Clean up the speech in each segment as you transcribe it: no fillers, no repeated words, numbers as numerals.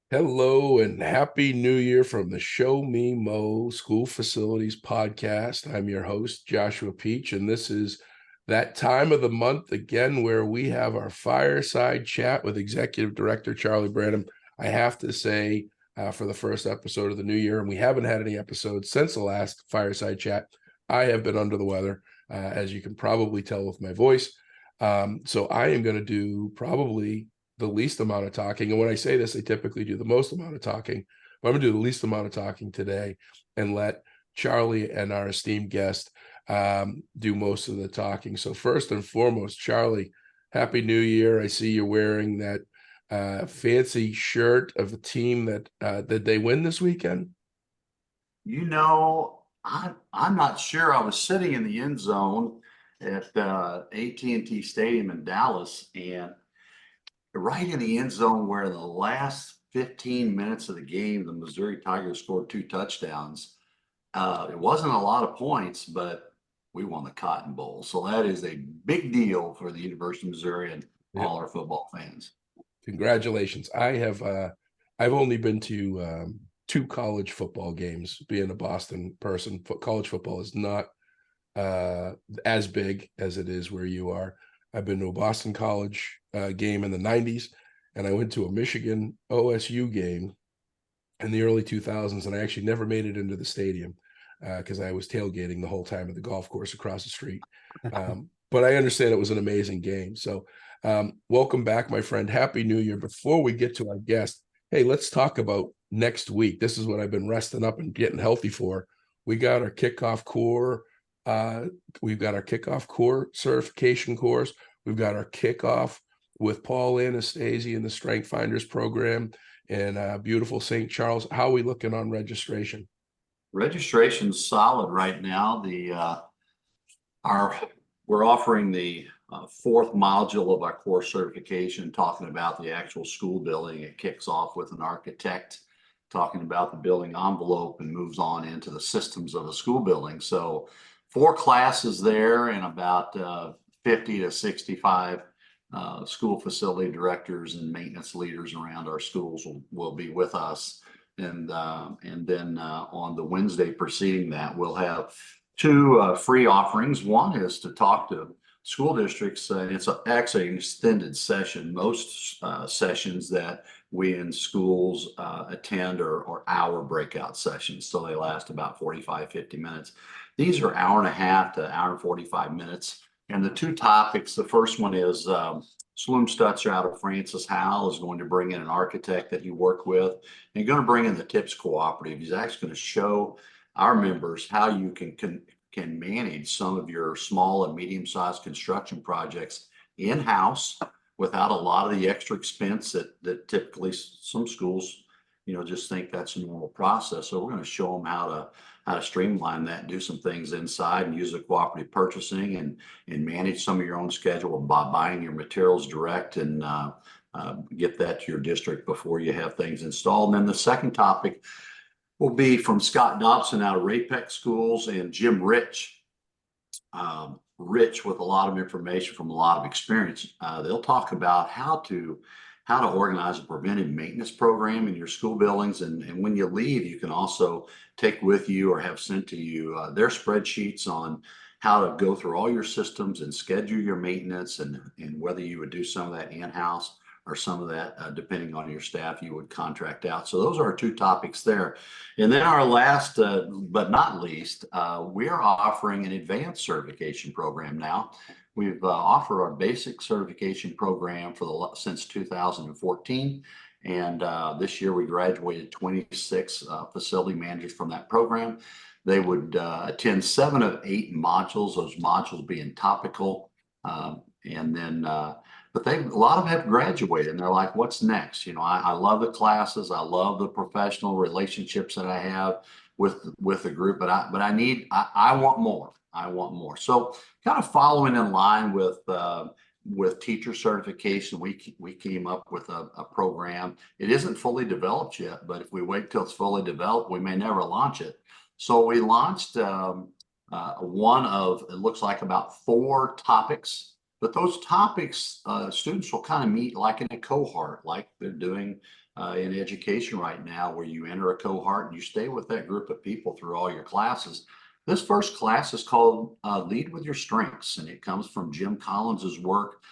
Hello and happy new year from the Show Me Mo School Facilities podcast. I'm your host, Joshua Peach, and this is that time of the month again where we have our fireside chat with Executive Director Charley Branham. I have to say, for the first episode of the new year, and we haven't had any episodes since the last fireside chat, I have been under the weather, as you can probably tell with my voice. So I am going to do probably the least amount of talking. And when I say this, I typically do the most amount of talking, but I'm gonna do the least amount of talking today and let Charley and our esteemed guest do most of the talking. So first and foremost, Charley, Happy New Year. I see you're wearing that fancy shirt of a team that did they win this weekend? I'm not sure. I was sitting in the end zone at AT&T Stadium in Dallas, and right in the end zone where in the last 15 minutes of the game, the Missouri Tigers scored 2 touchdowns. It wasn't a lot of points, but we won the Cotton Bowl. So that is a big deal for the University of Missouri and Yeah. all our football fans. Congratulations. I've only been to two college football games. Being a Boston person, college football is not as big as it is where you are. I've been to a Boston College game in the 90s, and I went to a Michigan OSU game in the early 2000s, and I actually never made it into the stadium because I was tailgating the whole time at the golf course across the street. But I understand it was an amazing game. So welcome back, my friend. Happy New Year. Before we get to our guest, hey, let's talk about next week. This is what I've been resting up and getting healthy for. We got our kickoff core. We've got our kickoff core certification course. We've got our kickoff with Paul Anastasia in the Strength Finders program in beautiful St. Charles. How are we looking on registration? Registration's solid right now. We're offering the fourth module of our core certification, talking about the actual school building. It kicks off with an architect talking about the building envelope and moves on into the systems of a school building. So 4 classes there, and about 50 to 65 school facility directors and maintenance leaders around our schools will be with us. And then on the Wednesday preceding that, we'll have 2 free offerings. One is to talk to school districts. It's actually an extended session. Most sessions that we in schools attend are hour breakout sessions. So they last about 45, 50 minutes. These are hour and a half to hour and 45 minutes. And the 2 topics, the first one is Sloom Stutzer out of Francis Howell is going to bring in an architect that he worked with, and going to bring in the TIPS Cooperative. He's actually going to show our members how you can manage some of your small and medium-sized construction projects in-house without a lot of the extra expense that typically some schools, just think that's a normal process. So we're going to show them how to streamline that and do some things inside and use the cooperative purchasing and manage some of your own schedule by buying your materials direct and get that to your district before you have things installed. And then the second topic will be from Scott Dobson out of Rapex Schools and Jim Rich. Rich with a lot of information from a lot of experience. They'll talk about how to organize a preventive maintenance program in your school buildings. And when you leave, you can also take with you or have sent to you their spreadsheets on how to go through all your systems and schedule your maintenance and whether you would do some of that in-house or some of that, depending on your staff, you would contract out. So those are our 2 topics there. And then our last, but not least, we are offering an advanced certification program now. We've offered our basic certification program since 2014. And this year we graduated 26 facility managers from that program. They would attend 7 of 8 modules, those modules being topical. But a lot of them have graduated and they're like, what's next? I love the classes. I love the professional relationships that I have with the group, but I want more. I want more. So kind of following in line with teacher certification, we came up with a program. It isn't fully developed yet, but if we wait till it's fully developed, we may never launch it. So we launched one of, it looks like about 4 topics But those topics, students will kind of meet like in a cohort, like they're doing in education right now, where you enter a cohort and you stay with that group of people through all your classes. This first class is called Lead with Your Strengths, and it comes from Jim Collins's work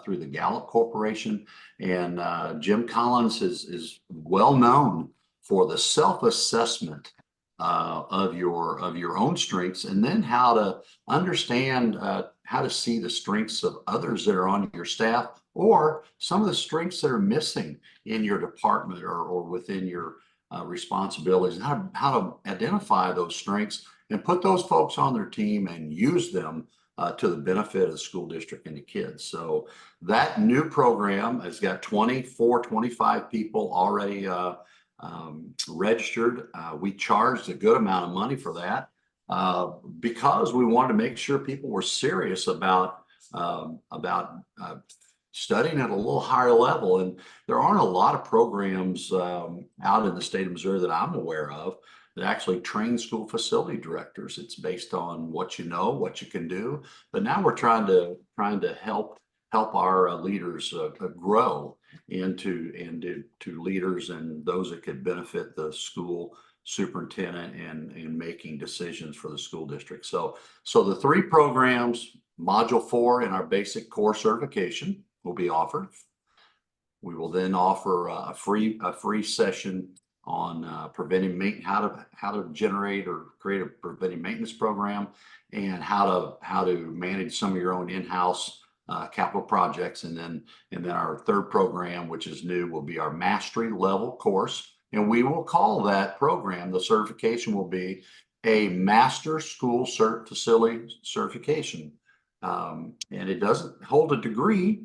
through the Gallup Corporation. And Jim Collins is well known for the self-assessment of your own strengths, and then how to understand how to see the strengths of others that are on your staff, or some of the strengths that are missing in your department or within your responsibilities, and how to identify those strengths and put those folks on their team and use them to the benefit of the school district and the kids. So that new program has got 25 people already registered. We charged a good amount of money for that because we wanted to make sure people were serious about studying at a little higher level. And there aren't a lot of programs out in the state of Missouri that I'm aware of that actually train school facility directors. It's based on what you know, what you can do. But now we're trying to help our leaders grow into leaders and those that could benefit the school superintendent in making decisions for the school district. So the 3 programs, module 4 in our basic core certification will be offered. We will then offer a free session on preventive maintenance, how to generate or create a preventive maintenance program, and how to manage some of your own in-house capital projects. And then our 3rd program, which is new, will be our mastery level course. And we will call that program, the certification will be a master school facility certification. And it doesn't hold a degree,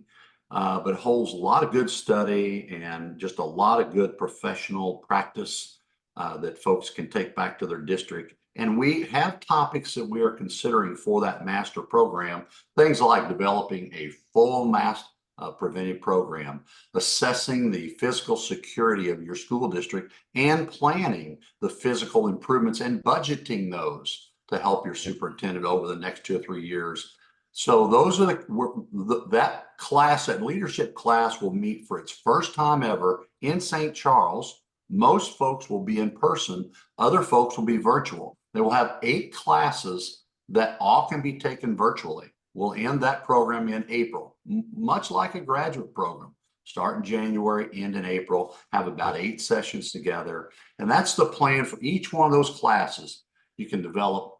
but holds a lot of good study and just a lot of good professional practice that folks can take back to their district. And we have topics that we are considering for that master program, things like developing a full preventive program, assessing the physical security of your school district, and planning the physical improvements and budgeting those to help your superintendent over the next 2 or 3 years. So those are that class, that leadership class, will meet for its first time ever in St. Charles. Most folks will be in person. Other folks will be virtual. They will have 8 classes that all can be taken virtually. We'll end that program in April, much like a graduate program. Start in January, end in April, have about 8 sessions together. And that's the plan for each one of those classes. You can develop,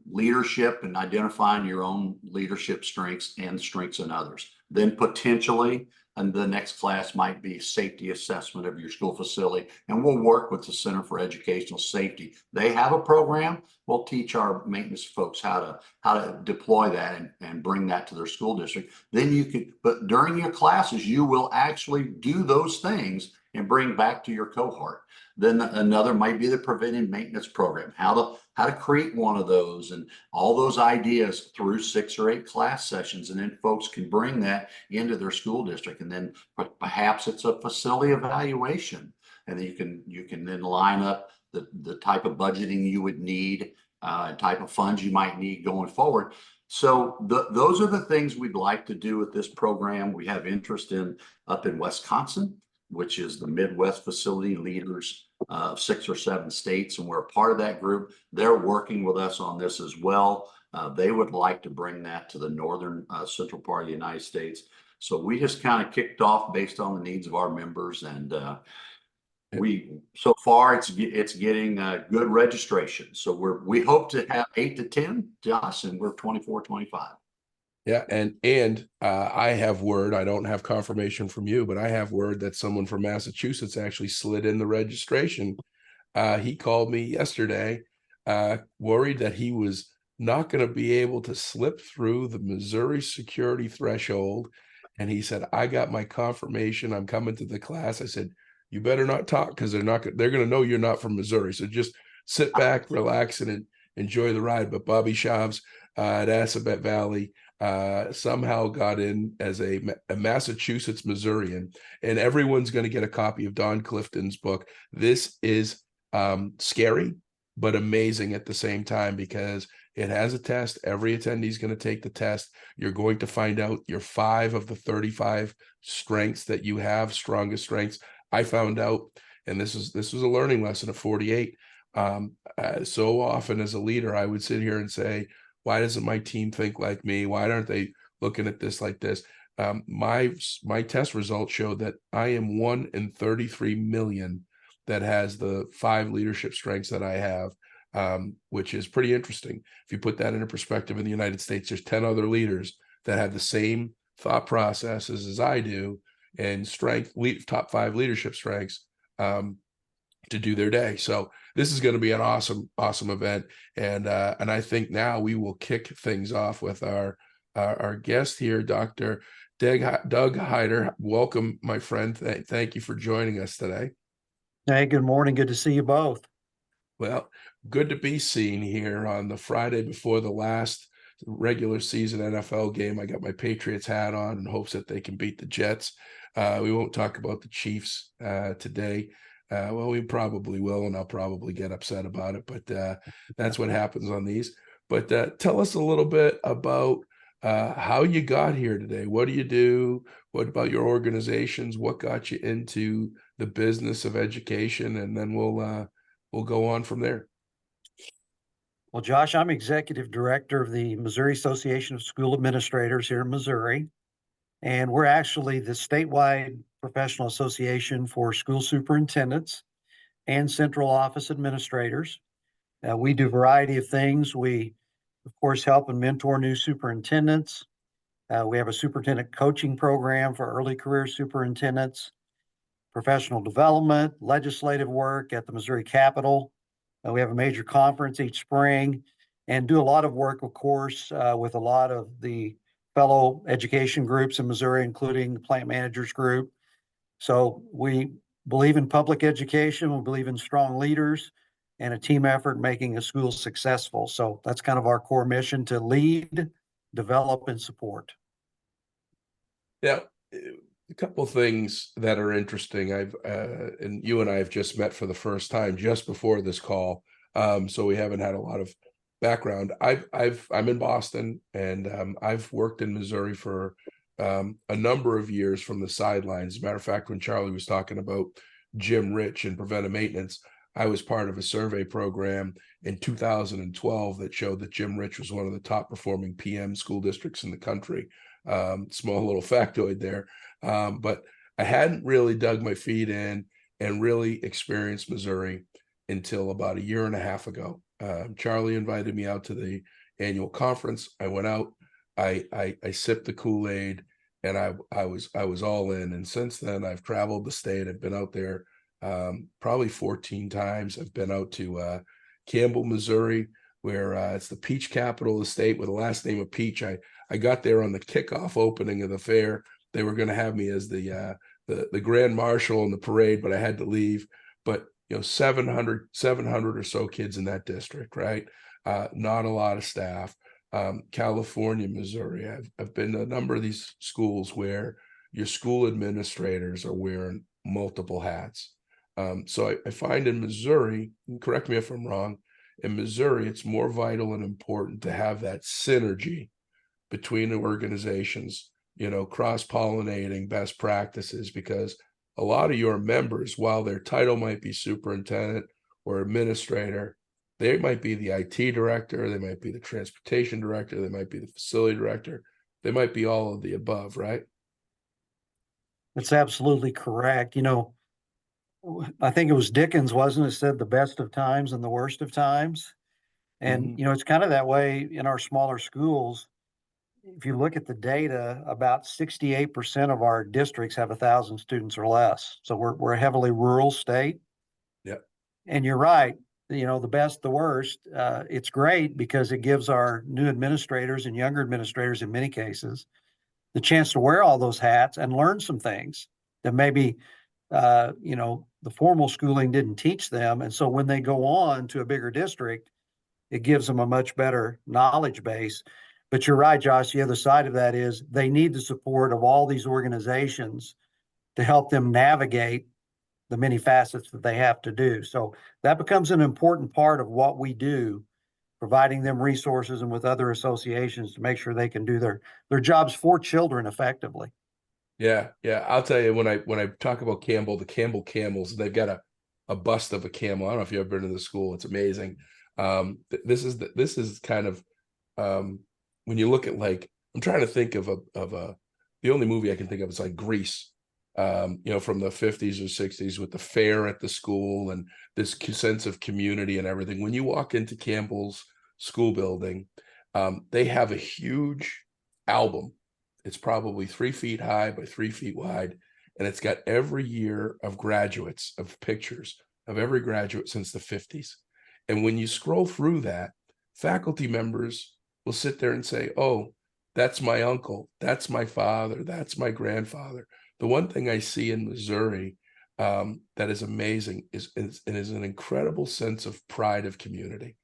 leadership and identifying your own leadership strengths and strengths in others. Then potentially, and the next class might be safety assessment of your school facility. And we'll work with the Center for Educational Safety. They have a program. We'll teach our maintenance folks how to deploy that and bring that to their school district. Then but during your classes, you will actually do those things and bring back to your cohort. Then another might be the preventive maintenance program, how to create one of those, and all those ideas through 6 or 8 class sessions. And then folks can bring that into their school district. And then perhaps it's a facility evaluation, and you can then line up the type of budgeting you would need, type of funds you might need going forward. So those are the things we'd like to do with this program. We have interest up in Wisconsin, which is the Midwest Facility Leaders of 6 or 7 states, and we're a part of that group. They're working with us on this as well. They would like to bring that to the northern central part of the United States. So we just kind of kicked off based on the needs of our members, and so far it's getting good registration. So we hope to have 8 to 10, Josh, and we're 24, 25. Yeah, and I have word, I don't have confirmation from you, but I have word that someone from Massachusetts actually slid in the registration. He called me yesterday, worried that he was not going to be able to slip through the Missouri security threshold. And he said, I got my confirmation. I'm coming to the class. I said, you better not talk, because they're going to know you're not from Missouri. So just sit back, relax, and enjoy the ride. But Bobby Shavs at Assabet Valley somehow got in as a Massachusetts Missourian, and everyone's going to get a copy of Don Clifton's book. This is scary but amazing at the same time, because It has a test. Every attendee is going to take the test. You're going to find out your 5 of the 35 strengths that you have, strongest strengths. I found out, and this was a learning lesson of 48. So often as a leader, I would sit here and say, why doesn't my team think like me? Why aren't they looking at this like this? My test results showed that I am 1 in 33 million that has the 5 leadership strengths that I have, which is pretty interesting. If you put that into perspective, in the United States, there's 10 other leaders that have the same thought processes as I do, and top 5 leadership strengths to do their day. So this is going to be an awesome event, and I think now we will kick things off with our guest here, Dr. Doug Hayter. Welcome, my friend. Thank you for joining us today. Hey, good morning. Good to see you both. Well, good to be seen here on the Friday before the last regular season NFL game. I got my Patriots hat on in hopes that they can beat the Jets. We won't talk about the Chiefs today. Well, we probably will, and I'll probably get upset about it, but that's what happens on these. But tell us a little bit about how you got here today. What do you do? What about your organizations? What got you into the business of education? And then we'll go on from there. Well, Josh, I'm executive director of the Missouri Association of School Administrators here in Missouri, and we're actually the statewide professional association for school superintendents and central office administrators. We do a variety of things. We, of course, help and mentor new superintendents. We have a superintendent coaching program for early career superintendents, professional development, legislative work at the Missouri Capitol. We have a major conference each spring and do a lot of work, of course, with a lot of the fellow education groups in Missouri, including the plant managers group. So we believe in public education. We believe in strong leaders and a team effort making a school successful. So that's kind of our core mission: to lead, develop, and support. Yeah, a couple of things that are interesting. And you and I have just met for the first time just before this call, so we haven't had a lot of background. I'm in Boston, and I've worked in Missouri for a number of years from the sidelines. As a matter of fact, when Charley was talking about Jim Rich and preventive maintenance, I was part of a survey program in 2012 that showed that Jim Rich was one of the top performing PM school districts in the country. Small little factoid there. But I hadn't really dug my feet in and really experienced Missouri until about a year and a half ago. Charley invited me out to the annual conference. I went out, I sipped the Kool-Aid, and I was all in. And since then, I've traveled the state. I've been out there probably 14 times. I've been out to Campbell, Missouri, where it's the peach capital of the state with the last name of Peach. I got there on the kickoff opening of the fair. They were going to have me as the grand marshal in the parade, but I had to leave. But 700 or so kids in that district, right? Not a lot of staff. California, Missouri. I've been to a number of these schools where your school administrators are wearing multiple hats. So I find in Missouri, and correct me if I'm wrong, in Missouri, it's more vital and important to have that synergy between the organizations, cross-pollinating best practices, because a lot of your members, while their title might be superintendent or administrator, they might be the IT director, they might be the transportation director, they might be the facility director, they might be all of the above, right? That's absolutely correct. I think it was Dickens, wasn't it, said the best of times and the worst of times. And, it's kind of that way in our smaller schools. If you look at the data, about 68% of our districts have 1,000 students or less. So we're a heavily rural state. Yeah. And you're right. The best, the worst. It's great because it gives our new administrators and younger administrators, in many cases, the chance to wear all those hats and learn some things that maybe the formal schooling didn't teach them. And so when they go on to a bigger district, it gives them a much better knowledge base. But you're right, Josh, the other side of that is they need the support of all these organizations to help them navigate the many facets that they have to do. So that becomes an important part of what we do providing them resources and with other associations to make sure they can do their jobs for children effectively. Yeah, yeah. I'll tell you, when I talk about Campbell, the Campbell Camels, they've got a bust of a camel. I don't know if you've ever been to the school. It's amazing. This is kind of when you look at, like, I'm trying to think of the only movie I can think of is like Grease, from the 50s or 60s, with the fair at the school and this sense of community and everything. When you walk into Campbell's school building, they have a huge album. It's probably 3 feet high by 3 feet wide, and it's got every year of graduates, of pictures of every graduate since the 50s. And when you scroll through that, faculty members will sit there and say, "Oh, that's my uncle, that's my father, that's my grandfather." The one thing I see in Missouri that is amazing is an incredible sense of pride of community.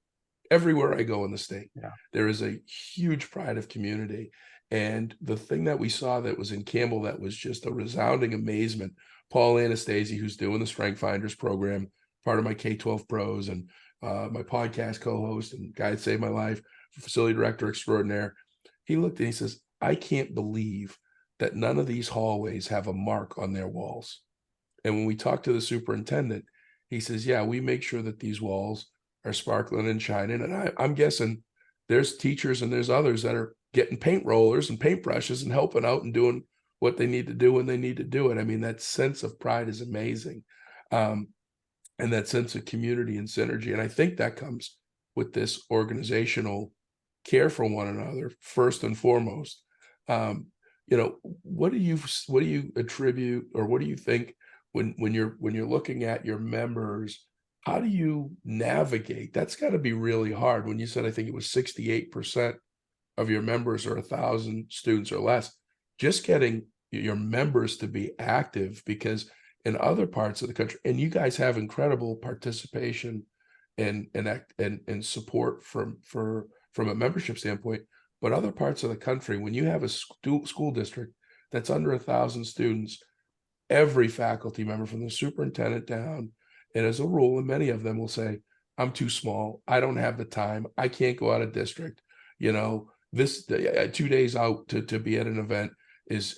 Everywhere I go in the state, there is a huge pride of community. And the thing that we saw that was in Campbell that was just a resounding amazement, Paul Anastasi, who's doing the Strength Finders program, part of my K-12 pros, and my podcast co-host and guy that saved my life, facility director extraordinaire, he looked and he says, "I can't believe that none of these hallways have a mark on their walls." And when we talked to the superintendent, he says, "Yeah, we make sure that these walls are sparkling and shining." And I'm guessing there's teachers and there's others that are getting paint rollers and paintbrushes and helping out and doing what they need to do when they need to do it. I mean, that sense of pride is amazing. And that sense of community and synergy. And I think that comes with this organizational care for one another, first and foremost. What do you attribute, or what do you think when you're looking at your members? How do you navigate? That's got to be really hard. When you said, I think it was 68% of your members are 1,000 students or less, just getting your members to be active, because in other parts of the country, and you guys have incredible participation and support from a membership standpoint, but other parts of the country, when you have a school district that's under 1,000 students, every faculty member from the superintendent down, and as a rule, and many of them will say, "I'm too small. I don't have the time. I can't go out of district. This 2 days out to be at an event is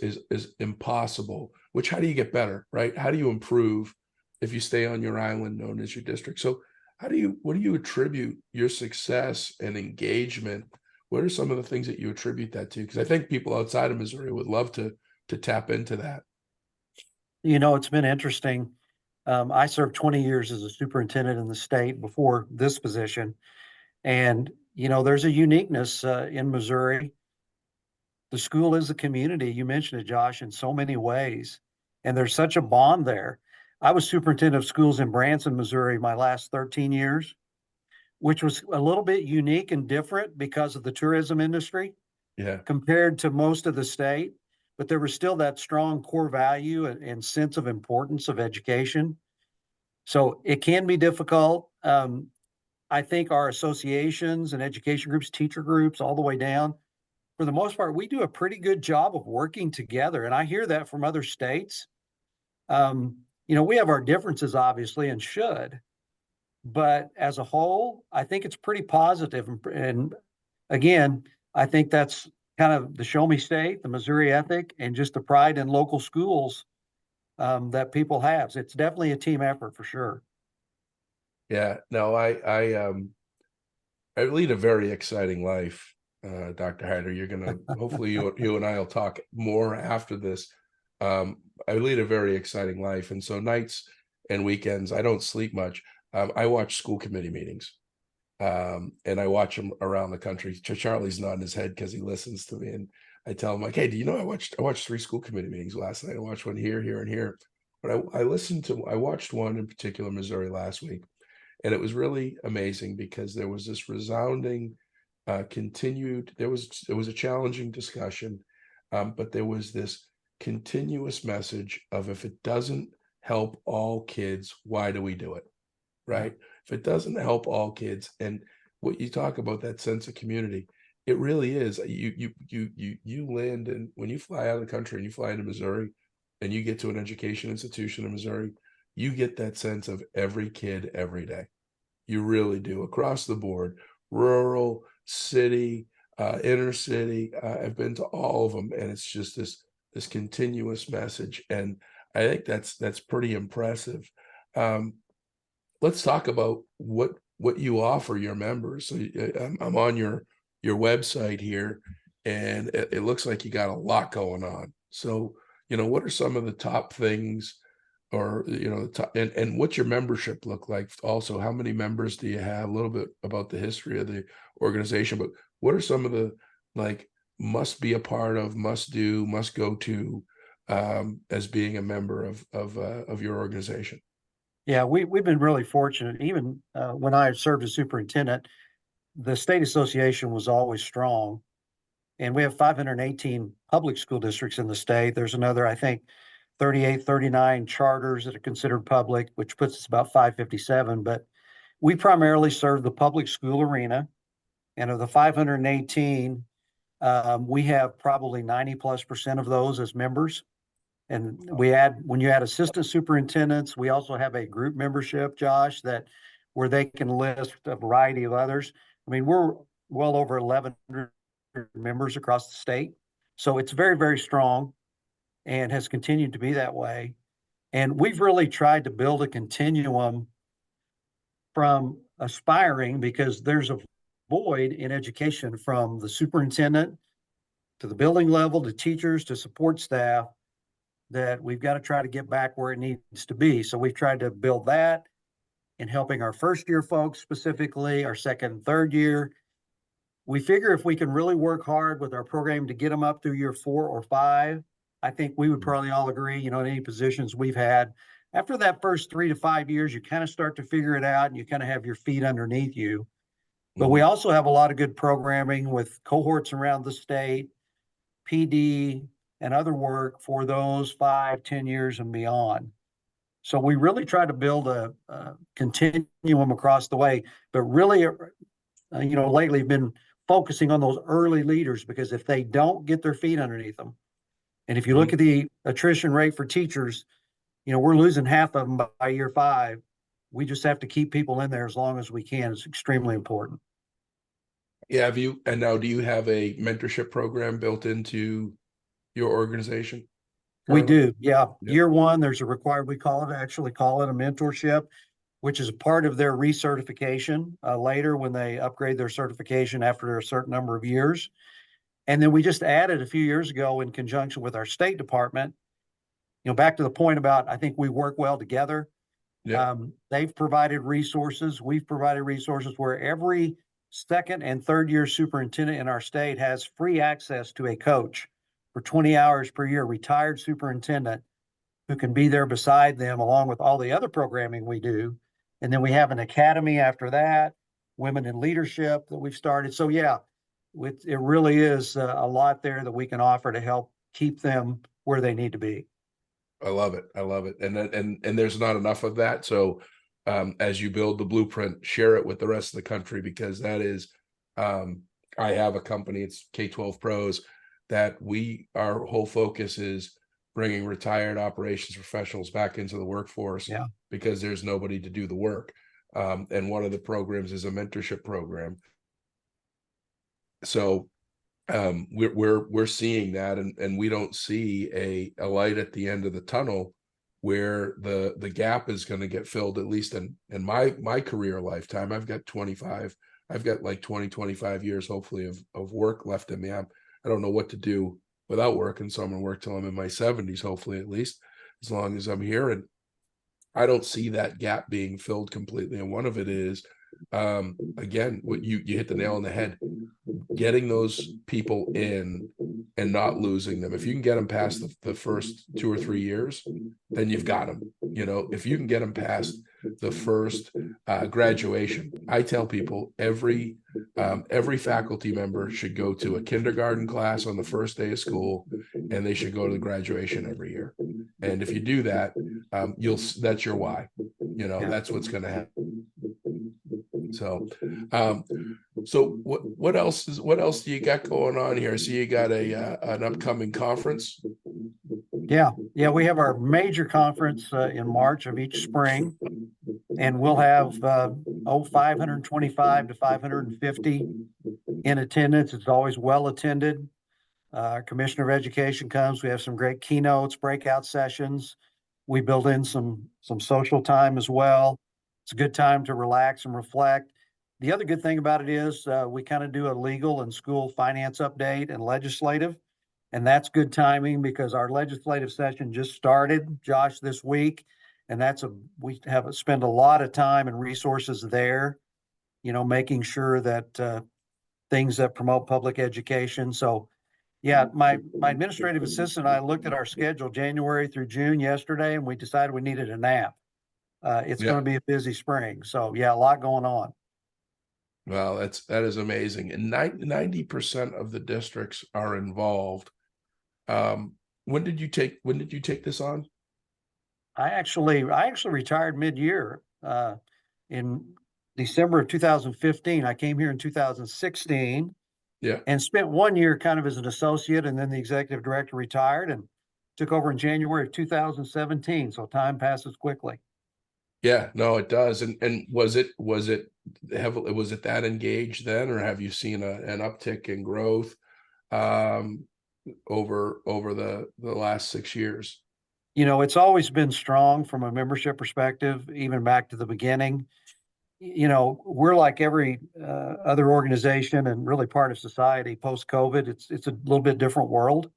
impossible." Which, how do you get better, right? How do you improve if you stay on your island known as your district? So what do you attribute your success and engagement? What are some of the things that you attribute that to? Because I think people outside of Missouri would love to tap into that. It's been interesting. I served 20 years as a superintendent in the state before this position. And, there's a uniqueness in Missouri. The school is a community. You mentioned it, Josh, in so many ways. And there's such a bond there. I was superintendent of schools in Branson, Missouri, my last 13 years, which was a little bit unique and different because of the tourism industry compared to most of the state. But there was still that strong core value and sense of importance of education. So it can be difficult. I think our associations and education groups, teacher groups, all the way down, for the most part, we do a pretty good job of working together. And I hear that from other states. We have our differences, obviously, and should. But as a whole, I think it's pretty positive. And again, I think that's kind of the show me state, the Missouri ethic, and just the pride in local schools that people have. So it's definitely a team effort for sure. Yeah, no, I lead a very exciting life, Dr. Hayter. You're gonna hopefully you and I will talk more after this. I lead a very exciting life, and so nights and weekends I don't sleep much. I watch school committee meetings, and I watch them around the country. Charley's nodding his head because he listens to me, and I tell him, like, "Hey, do you know I watched 3 school committee meetings last night? I watched one here, here, and here." But I watched one in particular, Missouri, last week. And it was really amazing because there was this resounding it was a challenging discussion, but there was this continuous message of, if it doesn't help all kids, why do we do it? Right? If it doesn't help all kids, and what you talk about, that sense of community, it really is. You land, and when you fly out of the country and you fly into Missouri and you get to an education institution in Missouri, you get that sense of every kid every day. You really do, across the board, rural, city, inner city. I've been to all of them, and it's just this continuous message, and I think that's pretty impressive. Let's talk about what you offer your members. So I'm on your website here, and it looks like you got a lot going on. So, what are some of the top things, or the top, and what's your membership look like? Also, how many members do you have? A little bit about the history of the organization, but what are some of the, like, must be a part of, must do, must go to, as being a member of your organization? Yeah, we've been really fortunate. Even when I served as superintendent, the state association was always strong. And we have 518 public school districts in the state. There's another, I think, 38, 39 charters that are considered public, which puts us about 557. But we primarily serve the public school arena. And of the 518, we have probably 90+% of those as members. And when you add assistant superintendents, we also have a group membership, Josh, where they can list a variety of others. I mean, we're well over 1,100 members across the state. So it's very, very strong and has continued to be that way. And we've really tried to build a continuum from aspiring, because there's a void in education from the superintendent to the building level to teachers to support staff, that we've got to try to get back where it needs to be. So we've tried to build that in helping our first year folks, specifically our second and third year. We figure if we can really work hard with our program to get them up through year 4 or 5, I think we would probably all agree, in any positions we've had. After that first 3 to 5 years, you kind of start to figure it out and you kind of have your feet underneath you. But we also have a lot of good programming with cohorts around the state, PD, and other work for those 5, 10 years and beyond. So we really try to build a continuum across the way, but really, lately been focusing on those early leaders, because if they don't get their feet underneath them, and if you look at the attrition rate for teachers, we're losing half of them by year 5. We just have to keep people in there as long as we can. It's extremely important. Yeah, and now do you have a mentorship program built into your organization? We Currently? do. Yeah. Year 1, there's a required, we call it a mentorship, which is a part of their recertification later when they upgrade their certification after a certain number of years. And then we just added a few years ago, in conjunction with our State Department, back to the point about, I think we work well together. Yeah. They've provided resources. We've provided resources where every second and third year superintendent in our state has free access to a coach for 20 hours per year, retired superintendent, who can be there beside them along with all the other programming we do. And then we have an academy after that, women in leadership that we've started. So yeah, it really is a lot there that we can offer to help keep them where they need to be. I love it. I love it. And there's not enough of that. So as you build the blueprint, share it with the rest of the country, because that is, I have a company, it's K-12 Pros, that our whole focus is bringing retired operations professionals back into the workforce. Yeah. Because there's nobody to do the work. And one of the programs is a mentorship program. So we're seeing that, and we don't see a light at the end of the tunnel where the gap is going to get filled, at least in my career lifetime. I've got like 25 years, hopefully, of work left in me. I don't know what to do without working, so I'm going to work till I'm in my 70s, hopefully, at least, as long as I'm here. And I don't see that gap being filled completely. And one of it is, again, what you hit the nail on the head, getting those people in and not losing them. If you can get them past the first 2 or 3 years, then you've got them. If you can get them past the first graduation, I tell people every faculty member should go to a kindergarten class on the first day of school, and they should go to the graduation every year. And if you do that, that's your why. That's what's going to happen. So, what else do you got going on here? So you got an upcoming conference? Yeah. We have our major conference in March of each spring. And we'll have 525 to 550 in attendance. It's always well attended. Commissioner of Education comes. We have some great keynotes, breakout sessions. We build in some social time as well. It's a good time to relax and reflect. The other good thing about it is we kind of do a legal and school finance update and legislative. And that's good timing because our legislative session just started, Josh, this week. And we have spend a lot of time and resources there, making sure that things that promote public education. So yeah, my administrative assistant and I looked at our schedule January through June yesterday, and we decided we needed a nap. It's going to be a busy spring. So yeah, a lot going on. Well, that is amazing. And 90% of the districts are involved. When did you take this on? I actually retired mid-year in December of 2015. I came here in 2016. Yeah. And spent 1 year kind of as an associate, and then the executive director retired and took over in January of 2017. So time passes quickly. Yeah, no, it does. And was it that engaged then, or have you seen an uptick in growth over the last 6 years? It's always been strong from a membership perspective, even back to the beginning. We're like every other organization and really part of society post-COVID. It's a little bit different world.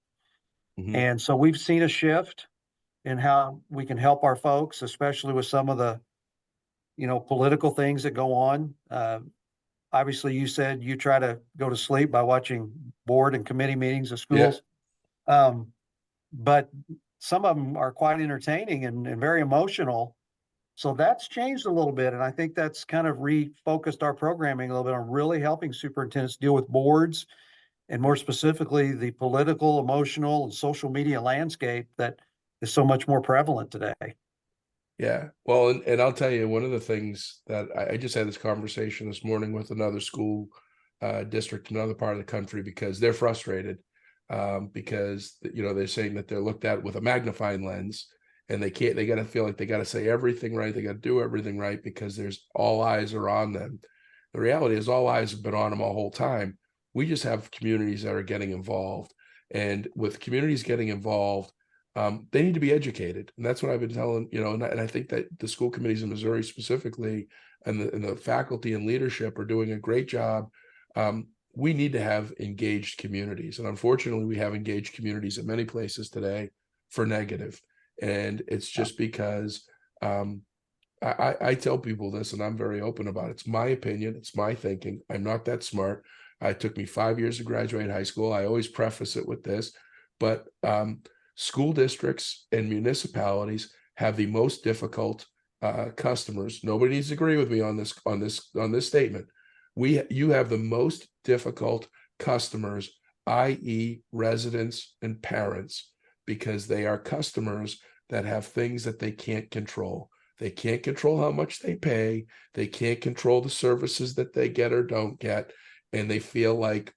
Mm-hmm. And so we've seen a shift in how we can help our folks, especially with some of the, political things that go on. Obviously, you said you try to go to sleep by watching board and committee meetings of schools. Yeah. But some of them are quite entertaining and very emotional. So that's changed a little bit. And I think that's kind of refocused our programming a little bit on really helping superintendents deal with boards and more specifically, the political, emotional, and social media landscape that is so much more prevalent today. Yeah. Well, and I'll tell you, one of the things that I just had this conversation this morning with another school district in another part of the country because they're frustrated because, they're saying that they're looked at with a magnifying lens. And they got to feel like they got to say everything right. They got to do everything right because there's all eyes are on them. The reality is all eyes have been on them all whole time. We just have communities that are getting involved. And with communities getting involved, they need to be educated. And that's what I've been telling, and I think that the school committees in Missouri specifically and the faculty and leadership are doing a great job. We need to have engaged communities. And unfortunately, we have engaged communities in many places today for negative. And it's just because I tell people this, and I'm very open about it. It's my opinion. It's my thinking. I'm not that smart. It took me 5 years to graduate high school. I always preface it with this, but school districts and municipalities have the most difficult customers. Nobody needs to agree with me on this statement. You have the most difficult customers, i.e., residents and parents, because they are customers that have things that they can't control. They can't control how much they pay. They can't control the services that they get or don't get. And they feel like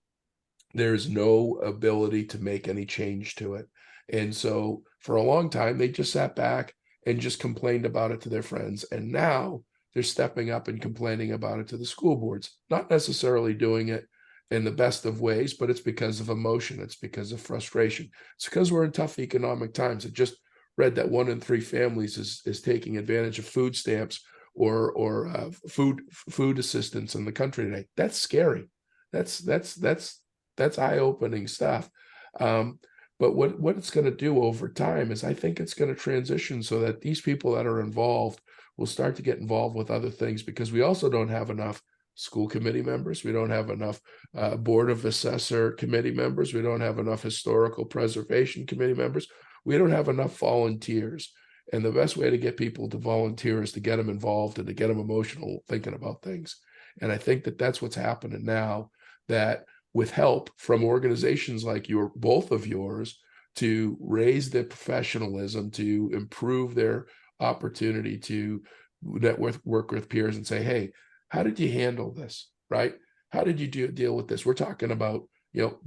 there's no ability to make any change to it. And so for a long time, they just sat back and just complained about it to their friends. And now they're stepping up and complaining about it to the school boards, not necessarily doing it in the best of ways, but it's because of emotion. It's because of frustration. It's because we're in tough economic times. I just read that 1 in 3 families is taking advantage of food stamps or food assistance in the country today. That's scary. That's eye-opening stuff. But what it's going to do over time is I think it's going to transition so that these people that are involved will start to get involved with other things, because we also don't have enough school committee members. We don't have enough board of assessor committee members. We don't have enough historical preservation committee members. We don't have enough volunteers. And the best way to get people to volunteer is to get them involved and to get them emotional thinking about things. And I think that that's what's happening now, that with help from organizations like both of yours to raise their professionalism, to improve their opportunity to work with peers and say, hey, how did you handle this, right? How did you deal with this? We're talking about,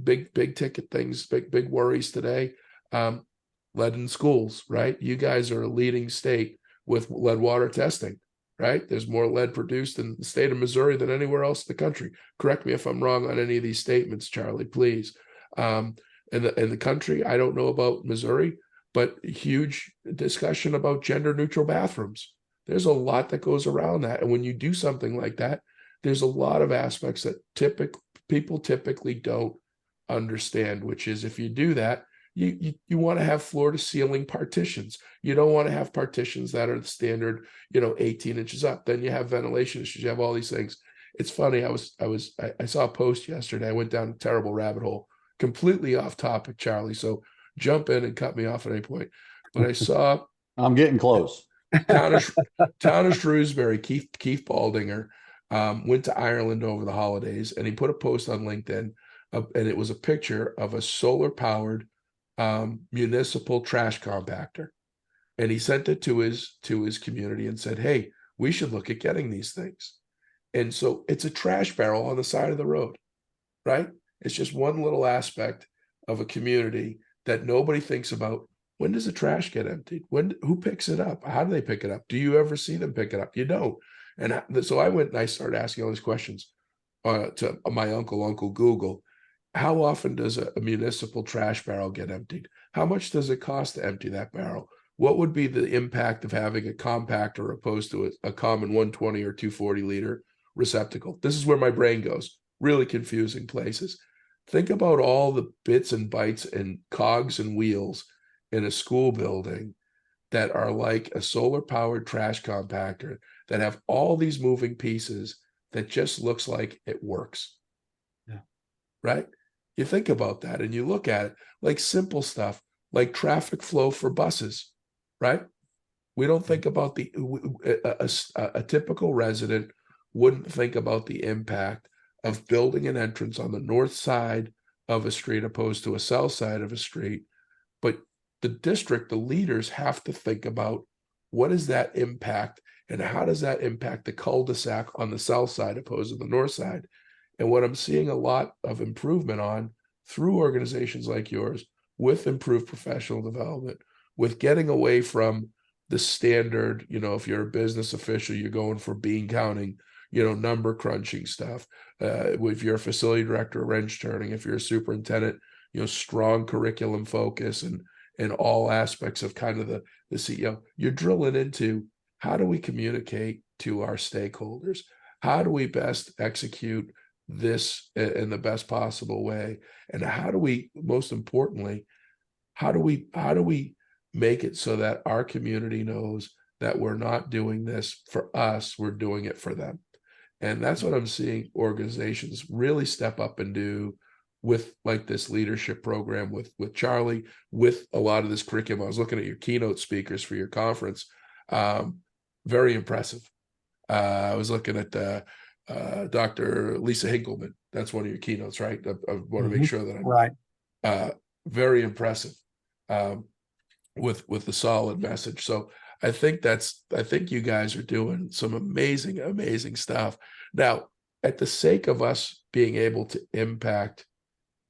big ticket things, big worries today. Lead in schools, right? You guys are a leading state with lead water testing. right? There's more lead produced in the state of Missouri than anywhere else in the country. Correct me if I'm wrong on any of these statements, Charlie, please. In the country, I don't know about Missouri, but huge discussion about gender neutral bathrooms. There's a lot that goes around that. And when you do something like that, there's a lot of aspects that people typically don't understand, which is if you do that, you want to have floor to ceiling partitions. You don't want to have partitions that are the standard, 18 inches up. Then you have ventilation issues. You have all these things. It's funny. I saw a post yesterday. I went down a terrible rabbit hole, completely off topic, Charlie. So jump in and cut me off at any point. But I saw I'm getting close. town of Shrewsbury, Keith Baldinger, went to Ireland over the holidays, and he put a post on LinkedIn, and it was a picture of a solar powered municipal trash compactor, and he sent it to his community and said, "Hey, we should look at getting these things." And so it's a trash barrel on the side of the road, right? It's just one little aspect of a community that nobody thinks about. When does the trash get emptied? Who picks it up? How do they pick it up? Do you ever see them pick it up? You don't. And so I went and I started asking all these questions to my Uncle Google. How often does a municipal trash barrel get emptied? How much does it cost to empty that barrel? What would be the impact of having a compactor opposed to a common 120 or 240 liter receptacle? This is where my brain goes. Really confusing places. Think about all the bits and bytes and cogs and wheels in a school building that are like a solar powered trash compactor that have all these moving pieces that just looks like it works. Yeah. Right? You think about that and you look at it like simple stuff like traffic flow for buses, right? We don't think about a typical resident wouldn't think about the impact of building an entrance on the north side of a street opposed to a south side of a street. But the district, the leaders have to think about what is that impact and how does that impact the cul-de-sac on the south side opposed to the north side. And what I'm seeing a lot of improvement on through organizations like yours with improved professional development, with getting away from the standard, if you're a business official, you're going for bean counting, number crunching stuff. If you're a facility director, wrench turning, if you're a superintendent, strong curriculum focus and all aspects of kind of the CEO, you're drilling into how do we communicate to our stakeholders? How do we best execute this in the best possible way? And how do we, most importantly, how do we make it so that our community knows that we're not doing this for us, we're doing it for them? And that's what I'm seeing organizations really step up and do with like this leadership program with Charley, with a lot of this curriculum. I was looking at your keynote speakers for your conference. Very impressive. I was looking at Dr. Lisa Hinkleman. That's one of your keynotes, right? I want to make sure that I'm right. Very impressive with the solid message. So I think you guys are doing some amazing stuff. Now, at the sake of us being able to impact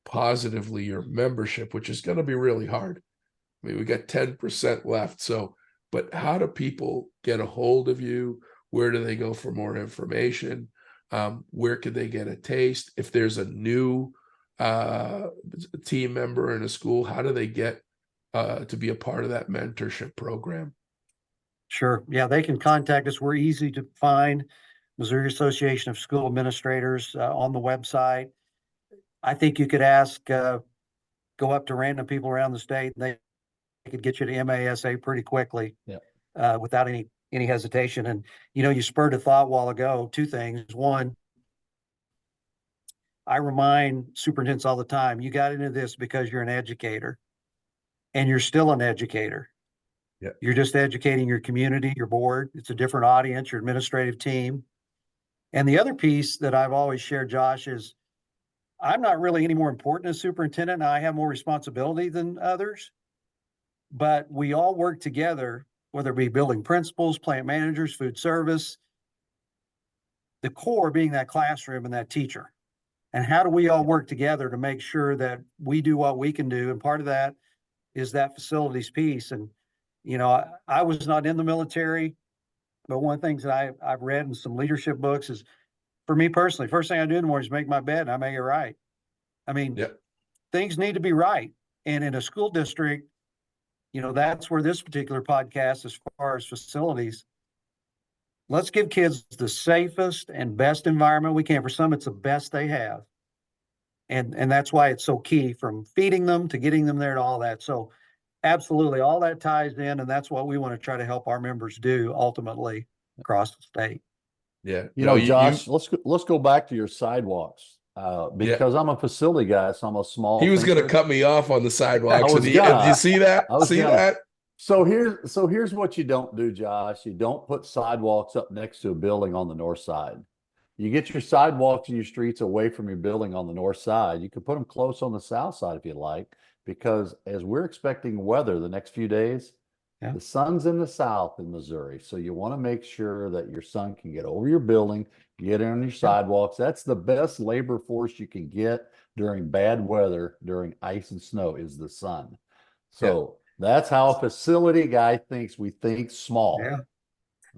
positively your membership, which is going to be really hard. I mean, we got 10% left. So, but how do people get a hold of you? Where do they go for more information? Where could they get a taste? If there's a new team member in a school, how do they get to be a part of that mentorship program? Sure. Yeah, they can contact us. We're easy to find. Missouri Association of School Administrators on the website. I think you could ask, go up to random people around the state, and they could get you to MASA pretty quickly. Yeah. Without any hesitation. And, you spurred a thought a while ago, two things. One, I remind superintendents all the time, you got into this because you're an educator, and you're still an educator. Yeah. You're just educating your community, your board. It's a different audience, your administrative team. And the other piece that I've always shared, Josh, is I'm not really any more important as superintendent. I have more responsibility than others, but we all work together, whether it be building principals, plant managers, food service, the core being that classroom and that teacher. And how do we all work together to make sure that we do what we can do? And part of that is that facilities piece. And, I was not in the military. But one of the things that I've read in some leadership books is, for me personally, first thing I do in the morning is make my bed and I make it right. I mean, Yep. things need to be right. And in a school district, that's where this particular podcast, as far as facilities, let's give kids the safest and best environment we can. For some, it's the best they have. And that's why it's so key, from feeding them to getting them there to all that. So absolutely, all that ties in, and that's what we want to try to help our members do ultimately across the state. Yeah. You No, know, Josh, let's go back to your sidewalks. Yeah. Because I'm a facility guy, so I'm a small He was going to thinker. cut me off on the sidewalks. I was Did gonna. you see that? I was See gonna. that? So here's what you don't do, Josh. You don't put sidewalks up next to a building on the north side. You get your sidewalks and your streets away from your building on the north side. You can put them close on the south side if you like, because as we're expecting weather the next few days, Yeah. the sun's in the south in Missouri. So you want to make sure that your sun can get over your building, get on your sidewalks. That's the best labor force you can get during bad weather, during ice and snow, is the sun. So that's how a facility guy thinks. We think small. Yeah.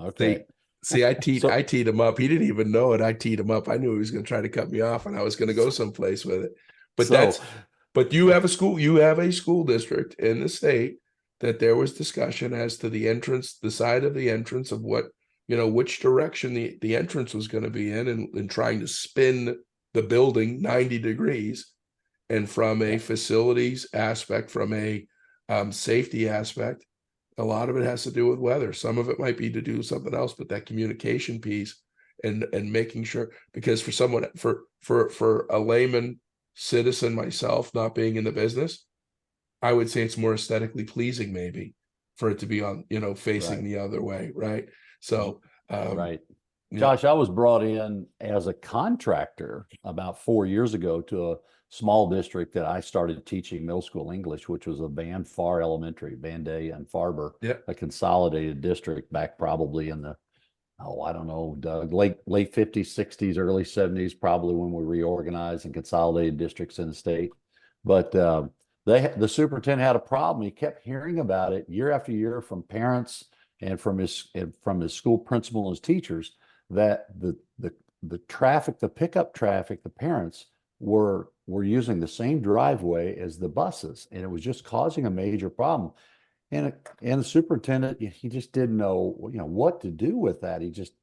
Okay. See, I teed So- him up. He didn't even know it. I teed him up. I knew he was going to try to cut me off, and I was going to go someplace with it. But but you have a school district in the state that there was discussion as to the entrance, the side of the entrance of what, which direction the entrance was going to be in, and trying to spin the building 90 degrees. And from a facilities aspect, from a safety aspect, a lot of it has to do with weather. Some of it might be to do something else, but that communication piece and making sure, because for someone, for a layman citizen, myself, not being in the business, I would say it's more aesthetically pleasing maybe for it to be on, facing the other way. Right. So, right. yeah. Josh, I was brought in as a contractor about 4 years ago to a small district that I started teaching middle school English, which was a Van Far Elementary, Van Day and Farber, a consolidated district back probably in the, I don't know, Doug, late 50s, 60s, early 70s, probably when we reorganized and consolidated districts in the state. But the superintendent had a problem. He kept hearing about it year after year from parents and from his school principal and his teachers, that the traffic, the pickup traffic, the parents were using the same driveway as the buses, and it was just causing a major problem. And the superintendent, he just didn't know, what to do with that. He just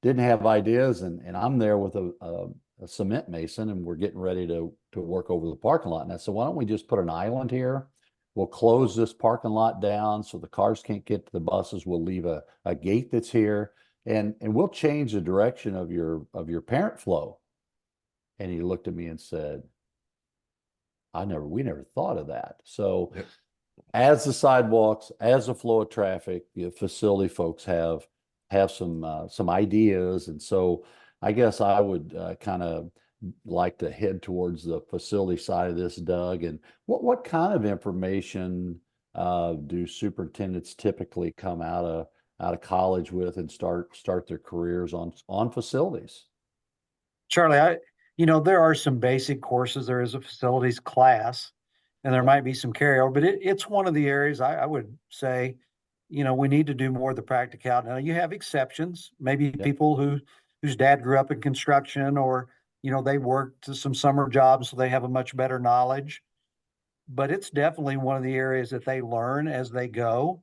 didn't have ideas. And I'm there with a cement mason, and we're getting ready to work over the parking lot. And I said, why don't we just put an island here? We'll close this parking lot down so the cars can't get to the buses. We'll leave a gate that's here, and we'll change the direction of your parent flow. And he looked at me and said, we never thought of that. So as the sidewalks, as the flow of traffic, the facility folks have some ideas. And so I guess I would kind of like to head towards the facility side of this, Doug. And what kind of information do superintendents typically come out of college with and start their careers on facilities? Charlie, there are some basic courses. There is a facilities class, and there might be some carryover, but it's one of the areas I would say, we need to do more of the practicality. Now, you have exceptions, maybe people whose dad grew up in construction, or, they worked some summer jobs, so they have a much better knowledge. But it's definitely one of the areas that they learn as they go.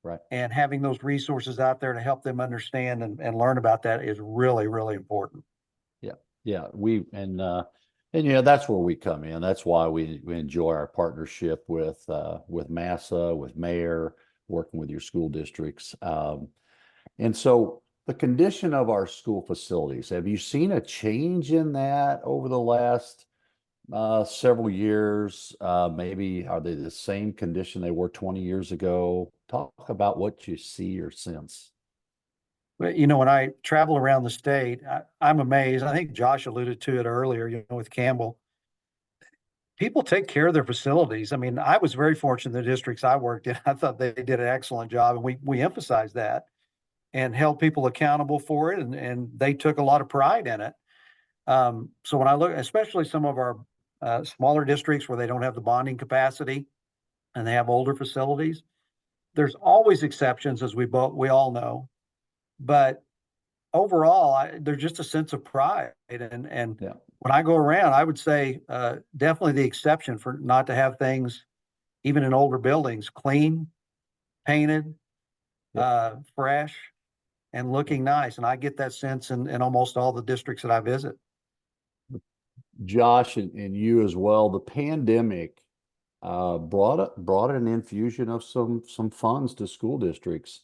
Right. And having those resources out there to help them understand and learn about that is really, really important. Yeah, that's where we come in. That's why we enjoy our partnership with MASA, with Mayor, working with your school districts. And so the condition of our school facilities, have you seen a change in that over the last several years? Maybe are they the same condition they were 20 years ago? Talk about what you see or sense. But, when I travel around the state, I'm amazed. I think Josh alluded to it earlier, with Campbell. People take care of their facilities. I mean, I was very fortunate in the districts I worked in. I thought they did an excellent job, and we emphasized that and held people accountable for it, and they took a lot of pride in it. So when I look, especially some of our smaller districts where they don't have the bonding capacity and they have older facilities, there's always exceptions, as we all know. but overall, there's just a sense of pride. And Yeah. when I go around, I would say definitely the exception for not to have things, even in older buildings, clean, painted, fresh, and looking nice. And I get that sense in almost all the districts that I visit. Josh, and you as well, the pandemic brought an infusion of some funds to school districts.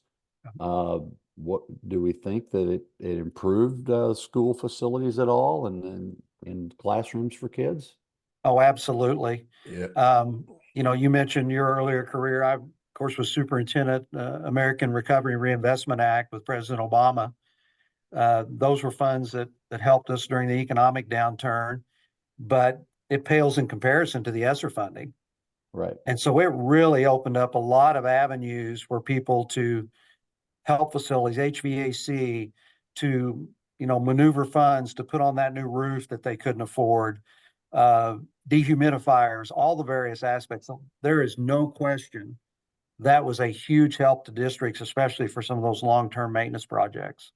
What do we think that it improved school facilities at all and in classrooms for kids? Oh, absolutely. Yeah. You mentioned your earlier career. I, of course, was superintendent, American Recovery and Reinvestment Act with President Obama. Those were funds that helped us during the economic downturn, but it pales in comparison to the ESSER funding. Right. And so it really opened up a lot of avenues for people to help facilities, HVAC, to maneuver funds to put on that new roof that they couldn't afford, dehumidifiers, all the various aspects. There is no question that was a huge help to districts, especially for some of those long-term maintenance projects.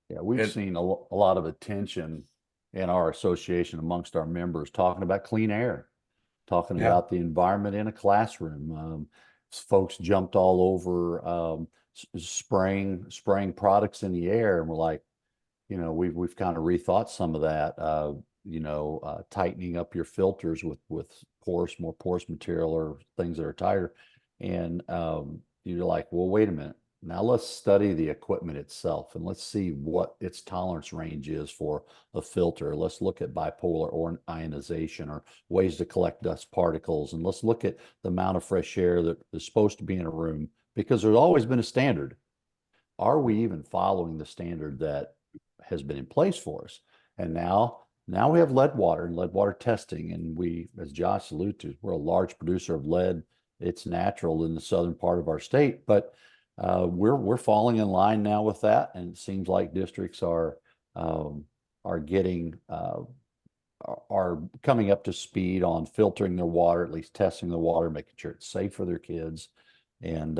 Yeah, we've seen a lot of attention in our association amongst our members talking about clean air, talking about the environment in a classroom. Folks jumped all over spraying products in the air, and we're like, we've kind of rethought some of that. Tightening up your filters with more porous material or things that are tighter, and you're like, well, wait a minute. Now let's study the equipment itself and let's see what its tolerance range is for a filter. Let's look at bipolar or ionization or ways to collect dust particles. And let's look at the amount of fresh air that is supposed to be in a room, because there's always been a standard. Are we even following the standard that has been in place for us? And now we have lead water and lead water testing. And we, as Josh alluded to, we're a large producer of lead. It's natural in the southern part of our state, but we're falling in line now with that, and it seems like districts are getting are coming up to speed on filtering their water, at least testing the water, making sure it's safe for their kids. And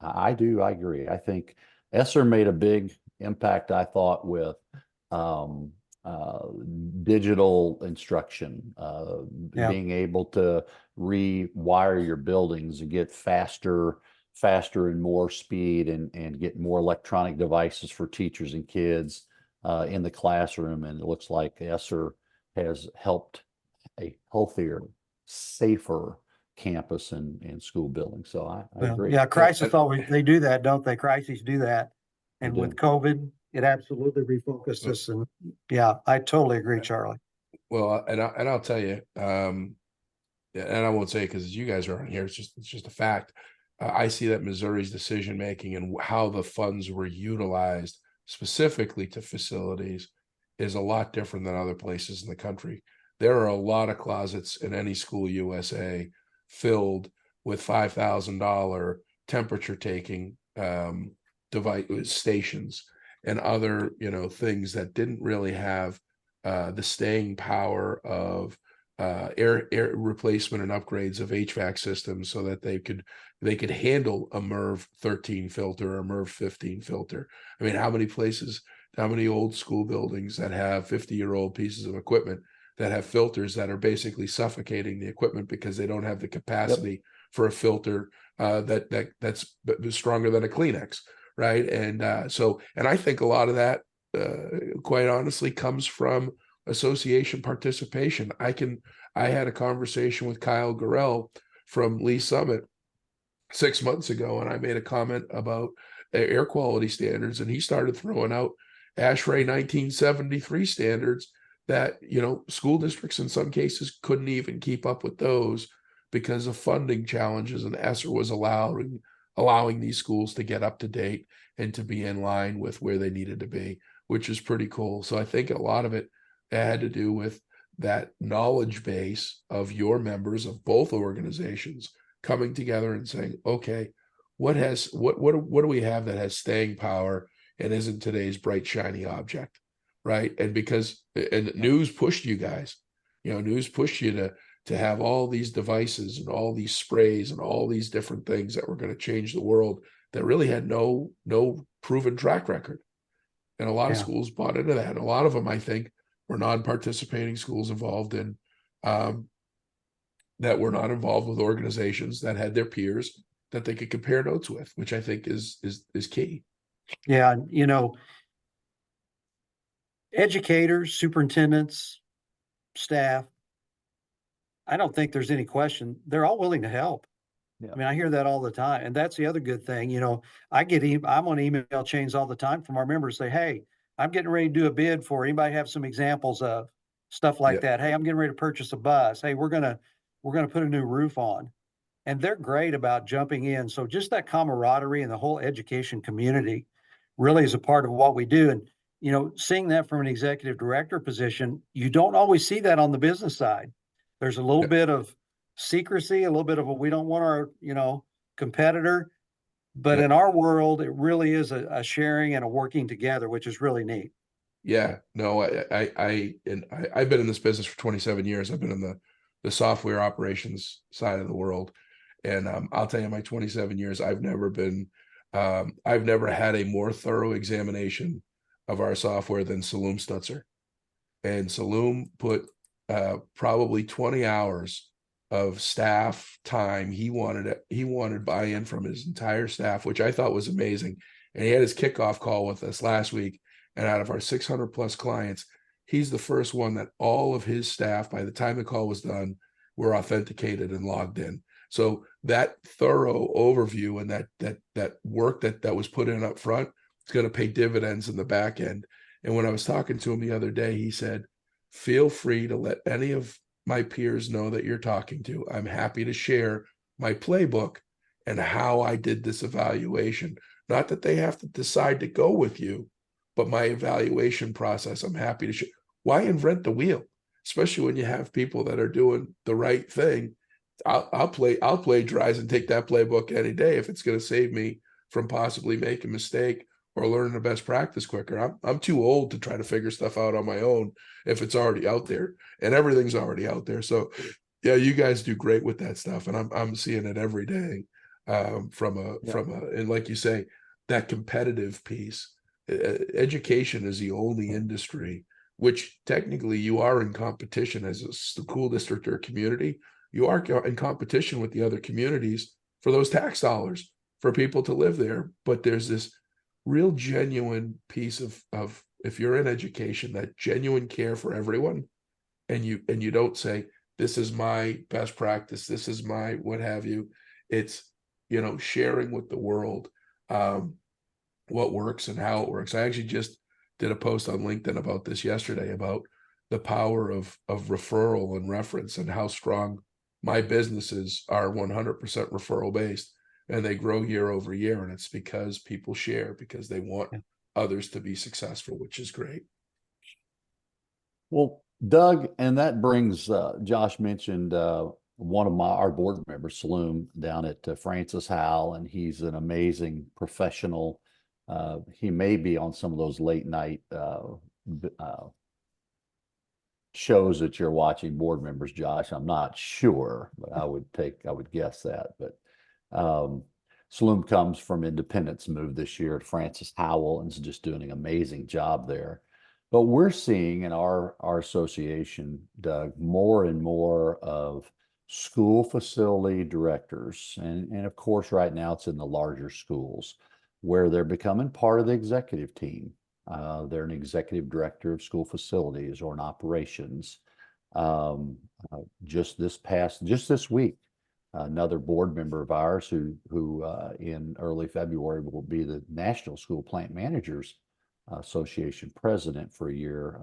I agree. I think ESSER made a big impact, I thought, with digital instruction, being able to rewire your buildings and get faster and more speed and get more electronic devices for teachers and kids in the classroom. And it looks like ESSER has helped a healthier, safer campus and school building. So I agree. Yeah, crisis always, they do that, don't they? Crises do that. And with COVID, it absolutely refocused us. And yeah, I totally agree, Charlie. Well, and I'll tell you, and I won't say it because you guys are on here. It's just a fact. I see that Missouri's decision making and how the funds were utilized specifically to facilities is a lot different than other places in the country. There are a lot of closets in any school USA filled with $5,000 temperature taking device stations and other things that didn't really have the staying power of air replacement and upgrades of HVAC systems so that they could handle a MERV 13 filter or MERV 15 filter. I mean, how many old school buildings that have 50-year-old pieces of equipment that have filters that are basically suffocating the equipment because they don't have the capacity for a filter that's stronger than a Kleenex, right? And and I think a lot of that, quite honestly, comes from association participation. I had a conversation with Kyle Gorell from Lee Summit 6 months ago, and I made a comment about air quality standards, and he started throwing out ASHRAE 1973 standards that school districts in some cases couldn't even keep up with those because of funding challenges, and ESSER was allowing these schools to get up to date and to be in line with where they needed to be, which is pretty cool. So I think a lot of it had to do with that knowledge base of your members of both organizations coming together and saying, okay, what do we have that has staying power and isn't today's bright shiny object, right? And news pushed you guys, news pushed you to have all these devices and all these sprays and all these different things that were going to change the world that really had no proven track record. And a lot of Yeah. schools bought into that. And a lot of them, I think, were non-participating schools involved in that were not involved with organizations that had their peers that they could compare notes with, which I think is key. Yeah, you know, educators, superintendents, staff, I don't think there's any question. They're all willing to help. Yeah. I mean, I hear that all the time. And that's the other good thing. You know, I'm on email chains all the time from our members say, hey, I'm getting ready to do a bid for anybody have some examples of stuff like Yeah. that. Hey, I'm getting ready to purchase a bus. Hey, we're gonna put a new roof on. And they're great about jumping in. So just that camaraderie and the whole education community really is a part of what we do. And, you know, seeing that from an executive director position, you don't always see that on the business side. There's a little Yeah. bit of secrecy, a little bit of a, we don't want our, you know, competitor. But Yeah. in our world, it really is a sharing and a working together, which is really neat. Yeah, no, I've been in this business for 27 years. I've been in the software operations side of the world. And I'll tell you, my 27 years, I've never had a more thorough examination of our software than Saloom Stutzer. And Saloom put probably 20 hours of staff time. He wanted buy-in from his entire staff, which I thought was amazing. And he had his kickoff call with us last week. And out of our 600 plus clients, he's the first one that all of his staff, by the time the call was done, were authenticated and logged in. So that thorough overview and that work that was put in up front is going to pay dividends in the back end. And when I was talking to him the other day, he said, feel free to let any of my peers know that you're talking to. I'm happy to share my playbook and how I did this evaluation. Not that they have to decide to go with you, but my evaluation process, I'm happy to share. Why invent the wheel? Especially when you have people that are doing the right thing. I'll plagiarize and take that playbook any day if it's going to save me from possibly making a mistake or learning the best practice quicker. I'm too old to try to figure stuff out on my own if it's already out there, and everything's already out there. So yeah, you guys do great with that stuff, and I'm seeing it every day from and like you say, that competitive piece. Education is the only industry which technically you are in competition as a school district or community. You are in competition with the other communities for those tax dollars for people to live there. But there's this real genuine piece of if you're in education, that genuine care for everyone, and you don't say, this is my best practice, this is my what have you. It's, you know, sharing with the world what works and how it works. I actually just did a post on LinkedIn about this yesterday, about the power of referral and reference, and how strong my businesses are 100% referral based, and they grow year over year. And it's because people share, because they want others to be successful, which is great. Well, Doug, and that brings, Josh mentioned one of our board members, Saloom, down at Francis Howell, and he's an amazing professional. He may be on some of those late night shows that you're watching, board members, Josh. I'm not sure, but I would guess that. But Saloom comes from Independence, moved this year to Francis Howell, and is just doing an amazing job there. But we're seeing in our association, Doug, more and more of school facility directors. And of course, right now it's in the larger schools where they're becoming part of the executive team. They're an executive director of school facilities or in operations. Just this week, another board member of ours who in early February will be the National School Plant Managers Association president for a year,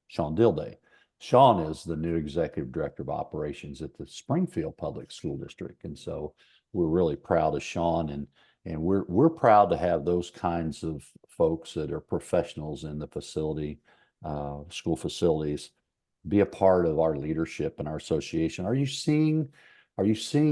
Sean Dilday. Sean is the new executive director of operations at the Springfield Public School District. And so we're really proud of Sean, and we're proud to have those kinds of folks that are professionals in the facility, school facilities, be a part of our leadership and our association. Are you seeing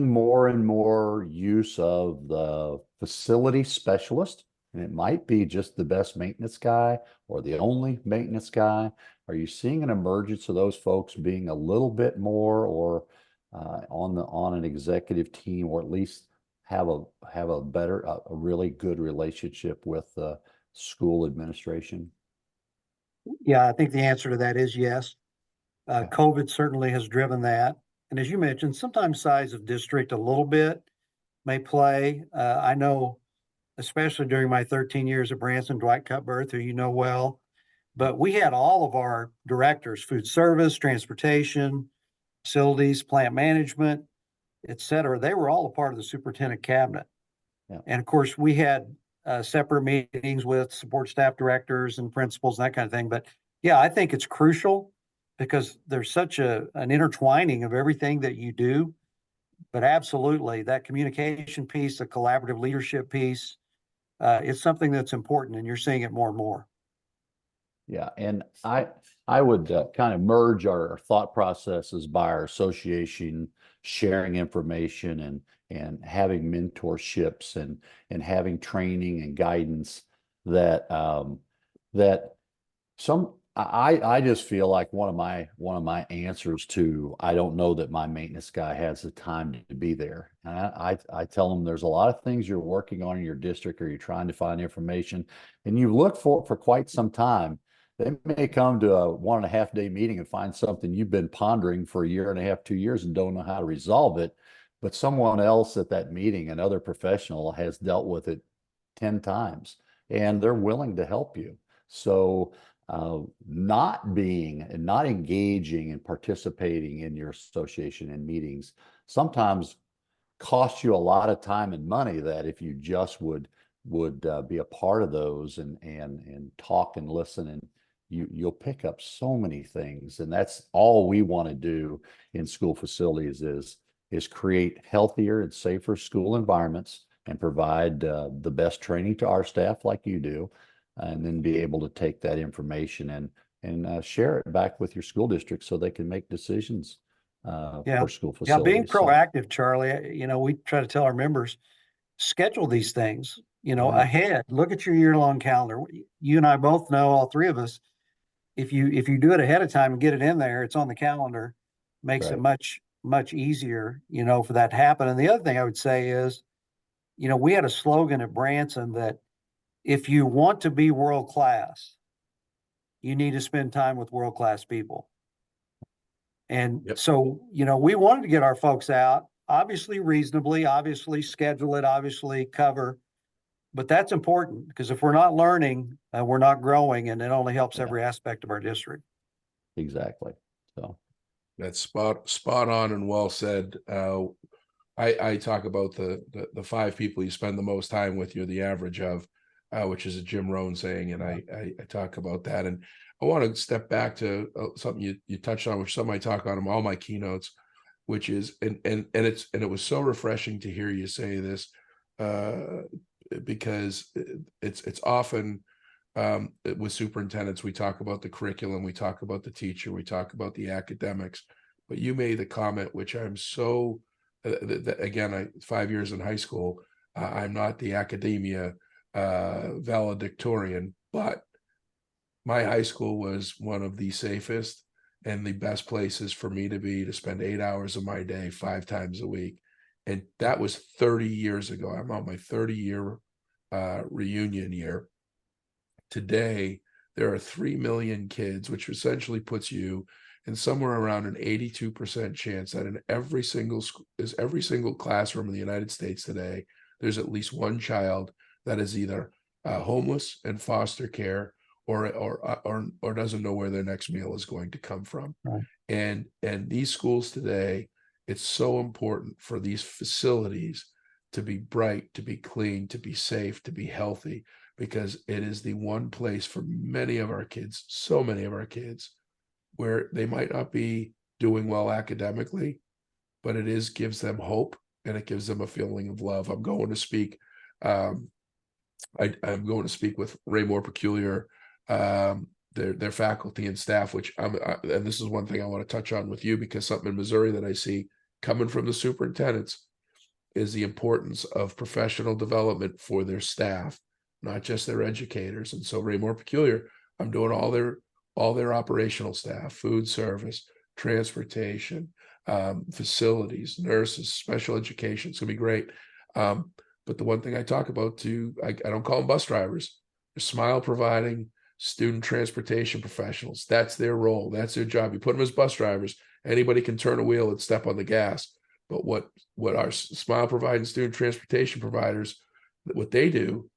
more and more use of the facility specialist? And it might be just the best maintenance guy or the only maintenance guy. Are you seeing an emergence of those folks being a little bit more or on an executive team, or at least have a better, a really good relationship with the school administration? Yeah, I think the answer to that is yes. COVID certainly has driven that. And as you mentioned, sometimes size of district a little bit may play. I know, especially during my 13 years at Branson, Dwight Cutbirth, who you know well, but we had all of our directors, food service, transportation, facilities, plant management, et cetera. They were all a part of the superintendent cabinet. Yeah. And of course, we had separate meetings with support staff directors and principals and that kind of thing. But yeah, I think it's crucial because there's such an intertwining of everything that you do. But absolutely, that communication piece, the collaborative leadership piece, is something that's important, and you're seeing it more and more. Yeah, and I would kind of merge our thought processes by our association, sharing information and having mentorships and having training and guidance that that I just feel like one of my answers to I don't know that my maintenance guy has the time to be there. And I tell them there's a lot of things you're working on in your district or you're trying to find information and you look for it for quite some time. They may come to a 1.5 day meeting and find something you've been pondering for 1.5 years, 2 years and don't know how to resolve it. But someone else at that meeting, another professional, has dealt with it 10 times and they're willing to help you. So not engaging and participating in your association and meetings sometimes costs you a lot of time and money that if you just would be a part of those and talk and listen and you'll pick up so many things. And that's all we want to do in school facilities is create healthier and safer school environments and provide the best training to our staff like you do, and then be able to take that information and share it back with your school district so they can make decisions for school facilities. Yeah, being proactive, Charlie, we try to tell our members, schedule these things, ahead. Look at your year-long calendar. You and I both know, all three of us, if you do it ahead of time and get it in there, it's on the calendar, makes it much easier, for that to happen. And the other thing I would say is, we had a slogan at Branson that if you want to be world class, you need to spend time with world class people. And so, we wanted to get our folks out, obviously reasonably, obviously schedule it, obviously cover. But that's important because if we're not learning, we're not growing, and it only helps every aspect of our district. Exactly. So that's spot on and well said. I talk about the 5 people you spend the most time with, you're the average of, which is a Jim Rohn saying, and I talk about that. And I want to step back to something you touched on, which something I talk on in all my keynotes, which is and it was so refreshing to hear you say this, because it's often with superintendents, we talk about the curriculum, we talk about the teacher, we talk about the academics, but you made the comment, which I'm so again, 5 years in high school, I'm not the academia valedictorian, but my high school was one of the safest and the best places for me to be, to spend 8 hours of my day 5 times a week. And that was 30 years ago. I'm on my 30-year reunion year. Today, there are 3 million kids, which essentially puts you in somewhere around an 82% chance that in every single classroom in the United States today, there's at least one child that is either homeless and foster care or doesn't know where their next meal is going to come from. Right. And these schools today, it's so important for these facilities to be bright, to be clean, to be safe, to be healthy, because it is the one place for many of our kids, so many of our kids, where they might not be doing well academically, but it gives them hope and it gives them a feeling of love. I'm going to speak. I'm going to speak with Raymore Peculiar, their faculty and staff, which and this is one thing I want to touch on with you, because something in Missouri that I see coming from the superintendents is the importance of professional development for their staff, not just their educators. And so Raymore Peculiar, I'm doing all their operational staff, food service, transportation, facilities, nurses, special education. It's gonna be great. But the one thing I talk about too, I don't call them bus drivers. They're smile providing, student transportation professionals. That's their role. That's their job. You put them as bus drivers. Anybody can turn a wheel and step on the gas. But what our Smile Providing student transportation providers, what they do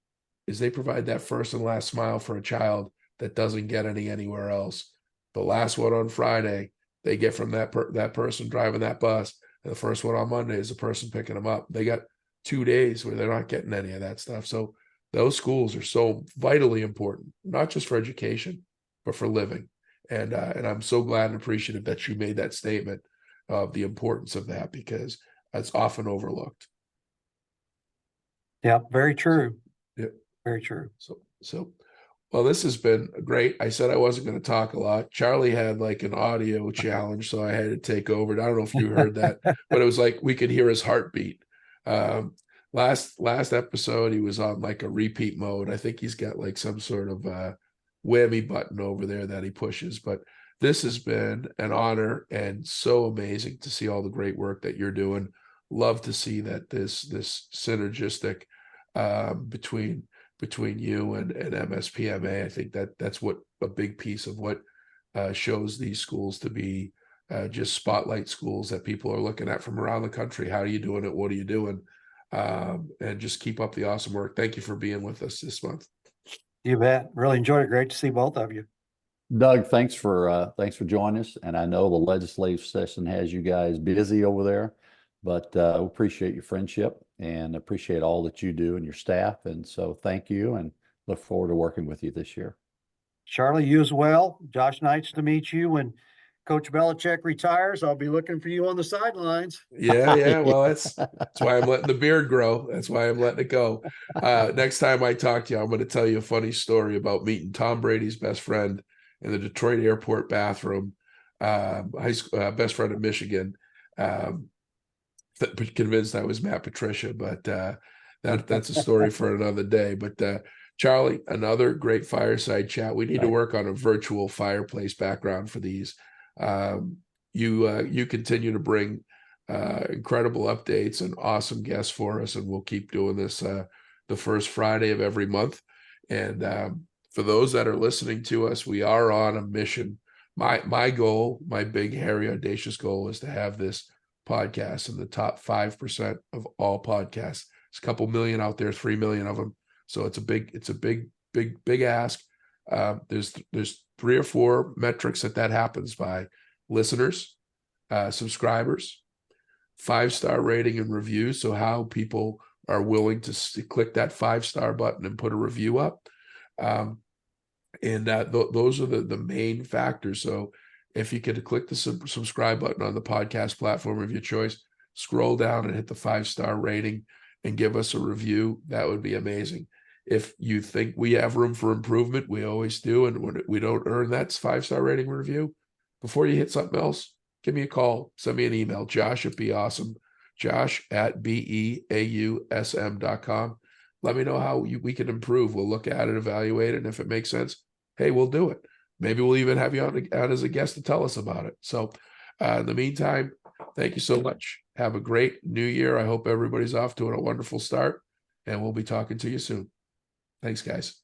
is they provide that first and last smile for a child that doesn't get anywhere else. The last one on Friday, they get from that person driving that bus. And the first one on Monday is the person picking them up. They got 2 days where they're not getting any of that stuff. So those schools are so vitally important, not just for education, but for living. And I'm so glad and appreciative that you made that statement of the importance of that, because it's often overlooked. Yeah, very true. Yeah, very true. So, well, this has been great. I said I wasn't going to talk a lot. Charlie had like an audio challenge, so I had to take over. I don't know if you heard that, but it was like we could hear his heartbeat. Last episode, he was on like a repeat mode. I think he's got like some sort of whammy button over there that he pushes. But this has been an honor and so amazing to see all the great work that you're doing. Love to see that this synergistic between you and MSPMA. I think that's what a big piece of what shows these schools to be just spotlight schools that people are looking at from around the country. How are you doing it? What are you doing? And just keep up the awesome work. Thank you for being with us this month. You bet. Really enjoyed it. Great to see both of you. Doug, thanks for joining us. And I know the legislative session has you guys busy over there, but we appreciate your friendship and appreciate all that you do and your staff. And so thank you, and look forward to working with you this year. Charlie, you as well. Josh, nice to meet you. When Coach Belichick retires, I'll be looking for you on the sidelines. Yeah. Well, that's why I'm letting the beard grow. That's why I'm letting it go. Next time I talk to you, I'm going to tell you a funny story about meeting Tom Brady's best friend in the Detroit airport bathroom, high school best friend of Michigan. Convinced I was Matt Patricia, but that's a story for another day. But Charlie, another great fireside chat. We need to work on a virtual fireplace background for these. You continue to bring incredible updates and awesome guests for us, and we'll keep doing this the first Friday of every month. And for those that are listening to us, we are on a mission. My goal, my big, hairy, audacious goal, is to have this podcast in the top 5% of all podcasts. There's a couple million out there, 3 million of them. So it's a big ask. There's 3 or 4 metrics that happens by: listeners, subscribers, 5-star rating and reviews. So how people are willing to click that 5-star button and put a review up. Those are the main factors. So if you could click the subscribe button on the podcast platform of your choice, scroll down and hit the 5-star rating and give us a review, that would be amazing. If you think we have room for improvement, we always do. And when we don't earn that 5-star rating review, before you hit something else, give me a call, send me an email, Josh@beawesome, Josh@beausm.com. Let me know how we can improve. We'll look at it, evaluate it, and if it makes sense, hey, we'll do it. Maybe we'll even have you on as a guest to tell us about it. So in the meantime, thank you so much. Have a great new year. I hope everybody's off to a wonderful start, and we'll be talking to you soon. Thanks, guys.